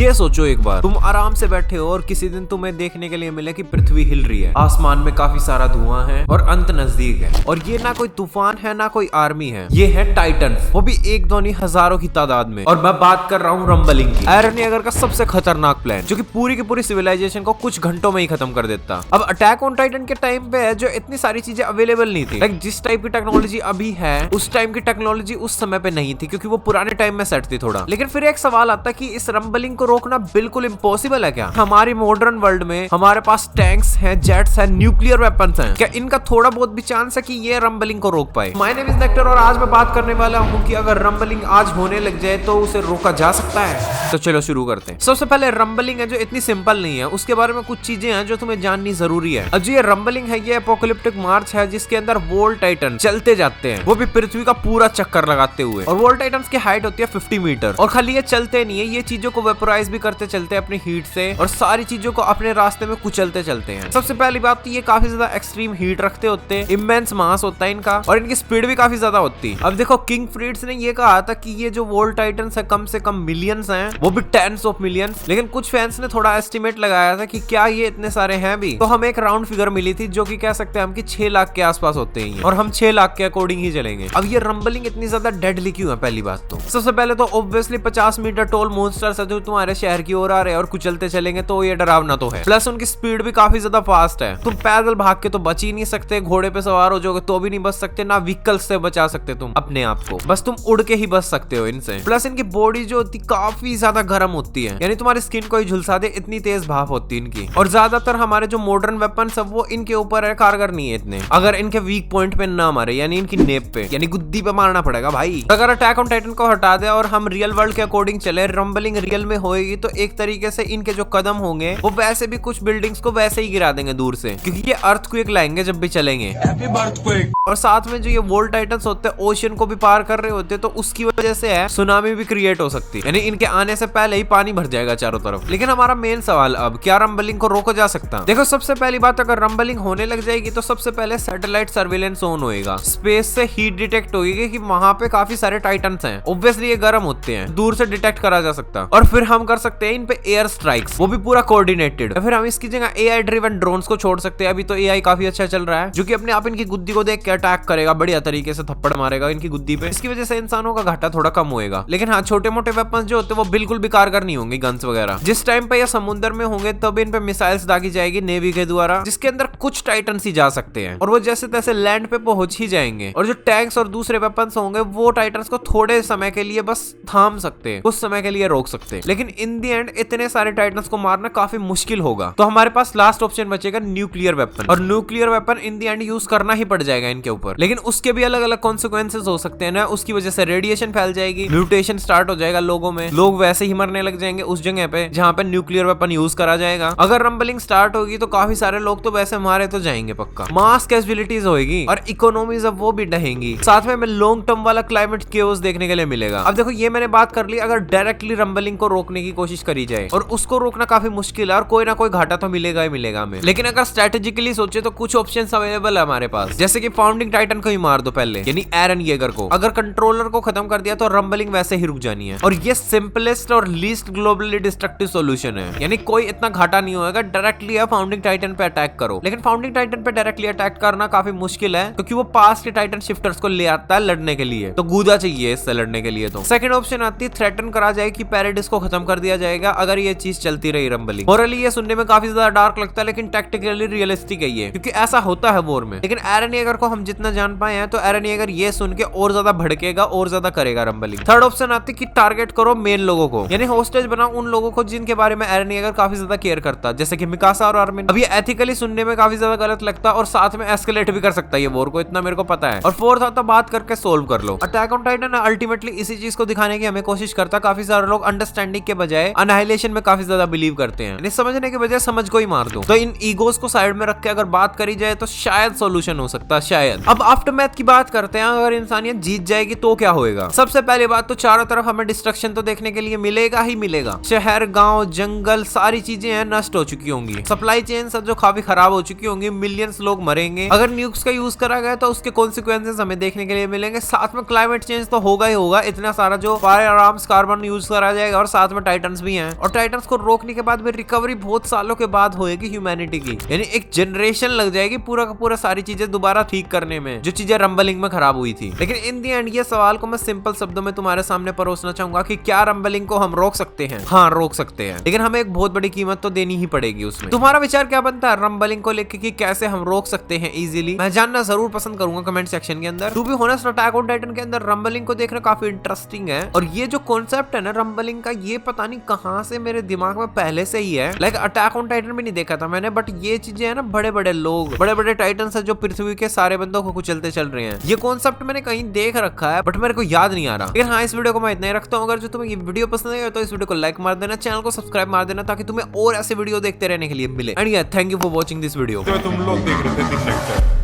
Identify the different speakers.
Speaker 1: ये सोचो एक बार, तुम आराम से बैठे हो और किसी दिन तुम्हें देखने के लिए मिले कि पृथ्वी हिल रही है, आसमान में काफी सारा धुआं है और अंत नजदीक है। और ये ना कोई तूफान है ना कोई आर्मी है, ये है टाइटन, वो भी एक दो नहीं हजारों की तादाद में। और मैं बात कर रहा हूँ रंबलिंग की, आयरन ईगर का सबसे खतरनाक प्लान, जो कि पूरी की पूरी सिविलाइजेशन को कुछ घंटों में ही खत्म कर देता। अब अटैक ऑन टाइटन के टाइम पे जो इतनी सारी चीजें अवेलेबल नहीं थी, लाइक जिस टाइप की टेक्नोलॉजी अभी है उस टाइम की टेक्नोलॉजी उस समय पे नहीं थी, क्योंकि वो पुराने टाइम में सेट थी थोड़ा। लेकिन फिर एक सवाल आता कि इस रंबलिंग को रोकना बिल्कुल इम्पॉसिबल है क्या? हमारी मॉडर्न वर्ल्ड में हमारे पास टैंक्स हैं, जेट्स हैं, न्यूक्लियर वेपन्स हैं, क्या इनका थोड़ा बहुत भी चांस है कि ये रंबलिंग को रोक पाए? माय नेम इज नेक्टर और आज मैं बात करने वाला हूँ कि अगर रंबलिंग आज होने लग जाए तो उसे रोका जा सकता है। तो चलो शुरू करते हैं। सबसे पहले रंबलिंग है जो इतनी सिंपल नहीं है, उसके बारे में कुछ चीजें हैं जो तुम्हें जाननी जरूरी है। अब ये रंबलिंग है, ये एपोकलिप्टिक मार्च है जिसके अंदर वॉल टाइटन चलते जाते हैं, वो भी पृथ्वी का पूरा चक्कर लगाते हुए। और वॉल टाइटन की हाइट होती है 50 मीटर। और खाली ये चलते नहीं है, ये चीजों को वेपोराइज भी करते चलते हैं अपनी हीट से, और सारी चीजों को अपने रास्ते में कुचलते चलते हैं। सबसे पहली बात तो ये काफी ज्यादा एक्सट्रीम हीट रखते होते हैं, इमेंस मास होता है इनका, और इनकी स्पीड भी काफी ज्यादा होती है। अब देखो किंग फ्रीड्स ने ये कहा था कि ये जो वॉल टाइटन्स है कम से कम मिलियंस हैं, वो भी टेंस ऑफ मिलियंस। लेकिन कुछ फैंस ने थोड़ा एस्टिमेट लगाया था कि क्या ये इतने सारे हैं भी, तो हमें एक राउंड फिगर मिली थी जो कि कह सकते हैं हम कि 6 लाख के आसपास होते हैं, और हम 6 लाख के अकॉर्डिंग ही चलेंगे। अब ये रंबलिंग इतनी ज्यादा डेडली क्यों है? पहली बात तो सबसे पहले तो ऑब्वियसली 50 मीटर टॉल मॉन्स्टर्स है जो तुम्हारे शहर की ओर आ रहे हैं और कुचलते चलेंगे, तो ये डरावना तो है। प्लस उनकी स्पीड भी काफी ज्यादा फास्ट है, तुम पैदल भाग के तो बच ही नहीं सकते, घोड़े पे सवार हो जाओगे तो भी नहीं बच सकते, ना व्हीकल्स से बचा सकते तुम अपने आप को, बस तुम उड़ के ही बच सकते हो इनसे। प्लस इनकी बॉडी जो होती काफी ज्यादा गर्म होती है, यानी तुम्हारी स्किन को ही झुलसा दे, इतनी तेज भाप होती है इनकी। और ज्यादातर हमारे जो मॉडर्न वेपन सब वो इनके ऊपर है, कारगर नहीं है इतने, अगर इनके वीक पॉइंट पे ना मारे, यानी इनकी नेप पे, यानी गुद्दी पे मारना पड़ेगा भाई। अगर अटैक ऑन टाइटन को हटा दे और हम रियल वर्ल्ड के अकॉर्डिंग चले, रंबलिंग रियल में होएगी, तो एक तरीके से इनके जो कदम होंगे वो वैसे भी कुछ बिल्डिंग्स को वैसे ही गिरा देंगे दूर से, क्योंकि ये अर्थक्वेक लाएंगे जब भी चलेंगे। और साथ में जो ये वॉल टाइटन्स होते हैं ओशियन को भी पार कर रहे होते हैं, तो उसकी वजह से है सुनामी भी क्रिएट हो सकती है, यानी इनके आने से पहले ही पानी भर जाएगा चारों तरफ। लेकिन हमारा मेन सवाल अब, क्या रंबलिंग को रोका जा सकता? देखो सबसे पहली बात, अगर रंबलिंग होने लग जाएगी तो सबसे पहले सैटेलाइट सर्विलेंस ऑन होएगा, स्पेस से हीट डिटेक्ट होगी कि वहां पे काफी सारे टाइटन्स हैं, ऑब्वियसली ये गर्म होते हैं, दूर से डिटेक्ट करा जा सकता। और फिर हम कर सकते हैं इन पे एयर स्ट्राइक्स, वो भी पूरा कोऑर्डिनेटेड। फिर हम इसकी जगह एआई ड्रिवन ड्रोन्स को छोड़ सकते हैं, अभी तो एआई काफी अच्छा चल रहा है, जो कि अपने आप इनकी गुद्दी को देख के अटैक करेगा, बढ़िया तरीके से थप्पड़ मारेगा इनकी गुद्दी पे, इसकी वजह से इंसानों का घाटा थोड़ा कम होएगा। लेकिन हाँ, छोटे मोटे वेपन्स जो होते हैं वो बिल्कुल भी कारगर नहीं होंगे, गन्स वगैरह। जिस टाइम पे ये समुद्र में होंगे तब इन पे मिसाइल्स दागी जाएगी नेवी के द्वारा, जिसके अंदर कुछ टाइटन्स ही जा सकते हैं, और वो जैसे तैसे लैंड पे पहुंच ही जाएंगे। और जो टैंक्स और दूसरे वेपन्स होंगे वो टाइटन्स को थोड़े समय के लिए बस थाम सकते हैं, कुछ समय के लिए रोक सकते हैं। लेकिन इन दी एंड इतने सारे टाइटन्स को मारना काफी मुश्किल होगा, तो हमारे पास लास्ट ऑप्शन बचेगा न्यूक्लियर वेपन। और nuclear weapon in the and use करना ही पड़ जाएगा इनके ऊपर, लेकिन उसके भी अलग अलग कॉन्सिक्वेंसेस हो सकते हैं ना, उसकी वजह से रेडिएशन फैल जाएगी, म्यूटेशन स्टार्ट हो जाएगा लोगों में, लोग वैसे ही मरने लग जाएंगे उस जगह पे जहां पे न्यूक्लियर वेपन यूज करा जाएगा। अगर रंबलिंग स्टार्ट होगी तो काफी सारे लोग तो वैसे मारे तो जाएंगे पक्का, मास कैजुअलिटीज होगी और इकोनॉमीज अब वो भी ढहेंगी, साथ में लॉन्ग टर्म वाला क्लाइमेट केओस देखने के लिए मिलेगा। अब देखो ये मैंने बात कर ली, अगर डायरेक्टली रंबलिंग को रोकने की कोशिश करी जाए, और उसको रोकना काफी मुश्किल है और कोई ना कोई घाटा तो मिलेगा ही मिलेगा हमें। लेकिन अगर स्ट्रेटेजिकली सोचे तो कुछ ऑप्शंस अवेलेबल है हमारे पास, जैसे कि फाउंडिंग टाइटन को ही मार दो पहले, यानी आयरन ईगर को। अगर कंट्रोलर को खत्म कर दिया तो रंबलिंग वैसे ही रुक जानी है, और ये सिंपलेस्ट और लीस्ट ग्लोबली डिस्ट्रक्टिव सॉल्यूशन है, यानी कोई इतना घाटा नहीं होगा। डायरेक्टली फाउंडिंग टाइटन पे अटैक करो, लेकिन फाउंडिंग टाइटन पे डायरेक्टली अटैक करना काफी मुश्किल है, क्योंकि वो पास के टाइटन शिफ्टर्स को ले आता है लड़ने के लिए, तो गूदा चाहिए इससे लड़ने के लिए। तो सेकंड ऑप्शन आती है थ्रेटन करा जाए कि पैराडाइस को खत्म कर दिया जाएगा अगर ये चीज चलती रही रंबलिंग। मोरली ये सुनने में काफी ज्यादा डार्क लगता है, लेकिन टैक्टिकली रियलिस्टिक है ये, क्योंकि ऐसा होता है वॉर में। लेकिन आयरन ईगर को हम जितना जान पाए हैं, तो आयरन ईगर ये सुन के और ज्यादा भड़केगा और ज्यादा करेगा रंबलिंग। थर्ड ऑप्शन आती है कि टारगेट करो मेन लोगों को, यानी होस्टेज बनाओ उन लोगों को जिनके बारे में आयरन ईगर काफी ज्यादा केयर करता, जैसे कि मिकासा और आर्मिन। अब ये एथिकली सुनने में काफी ज्यादा गलत लगता और साथ में एस्केलेट भी कर सकता है ये वॉर को, इतना मेरे को पता है। और फोर्थ आता बात करके सोल्व कर लो। अटैक ऑन टाइटन अल्टीमेटली इसी चीज को दिखाने की हमें कोशिश करता, काफी सारे लोग अंडरस्टैंडिंग के बजाय अनाहिलेशन में काफी ज्यादा बिलीव करते हैं, समझने के बजाय समझ को ही मार दो। तो इन ईगोस को साइड में रख के अगर बात करी जाए तो शायद सॉल्यूशन हो सकता है, शायद। अब आफ्टरमैथ की बात करते हैं, अगर इंसानियत जीत जाएगी तो क्या होएगा? सबसे पहले बात तो चारों तरफ हमें डिस्ट्रक्शन तो देखने के लिए मिलेगा ही मिलेगा। शहर, गांव, जंगल, सारी चीजें हैं नष्ट हो चुकी होंगी, सप्लाई चेन सब जो काफी खराब हो चुकी होंगी, मिलियंस लोग मरेंगे। अगर न्यूक्स का यूज करा गया तो उसके कॉन्सिक्वेंसेस हमें देखने के लिए मिलेंगे। साथ में क्लाइमेट चेंज तो होगा ही होगा, इतना सारा जो फायर आर्म्स कार्बन यूज करा जाएगा और साथ में टाइटन्स भी हैं, और टाइटन्स को रोकने के बाद में रिकवरी बहुत सालों के बाद होएगी ह्यूमैनिटी की, यानी एक जनरेशन लग जाएगी पूरा का पूरा सारी चीजें दोबारा ठीक करने में जो चीजें रंबलिंग में खराब हुई थी। लेकिन इन दी एंड ये सवाल को मैं सिंपल शब्दों में तुम्हारे सामने परोसना चाहूंगा कि क्या रंबलिंग को हम रोक सकते हैं? हाँ, रोक सकते हैं, लेकिन हमें एक बहुत बड़ी कीमत तो देनी ही पड़ेगी उसमें। तुम्हारा विचार क्या बनता है रंबलिंग को लेकर कि कैसे हम रोक सकते हैं इजीली? मैं जानना जरूर पसंद करूंगा कमेंट सेक्शन के अंदर। To be honest, attack on Titan के अंदर रंबलिंग को देखना काफी इंटरेस्टिंग है, और ये जो कॉन्सेप्ट है ना रंबलिंग का, ये पता नहीं कहां से मेरे दिमाग में पहले से ही है। लाइक अटैक ऑन टाइटन भी नहीं देखा था मैंने, बट ये चीजें है ना, बड़े बड़े लोग, बड़े बड़े टाइटन्स है जो पृथ्वी के सारे बंदों को कुचलते चल रहे हैं, ये कॉन्सेप्ट मैंने कहीं देख रखा है, बट मेरे को याद नहीं आ रहा। लेकिन हाँ, इस वीडियो को मैं इतना ही रखता हूँ। अगर जो तुम्हें ये वीडियो पसंद आएगा तो इस वीडियो को लाइक मार देना, चैनल को सब्सक्राइब मार देना, ताकि तुम्हें और ऐसे वीडियो देखते रहने के लिए मिले। एंड या thank you for watching this video.
Speaker 2: तुम लोग देख रहे थे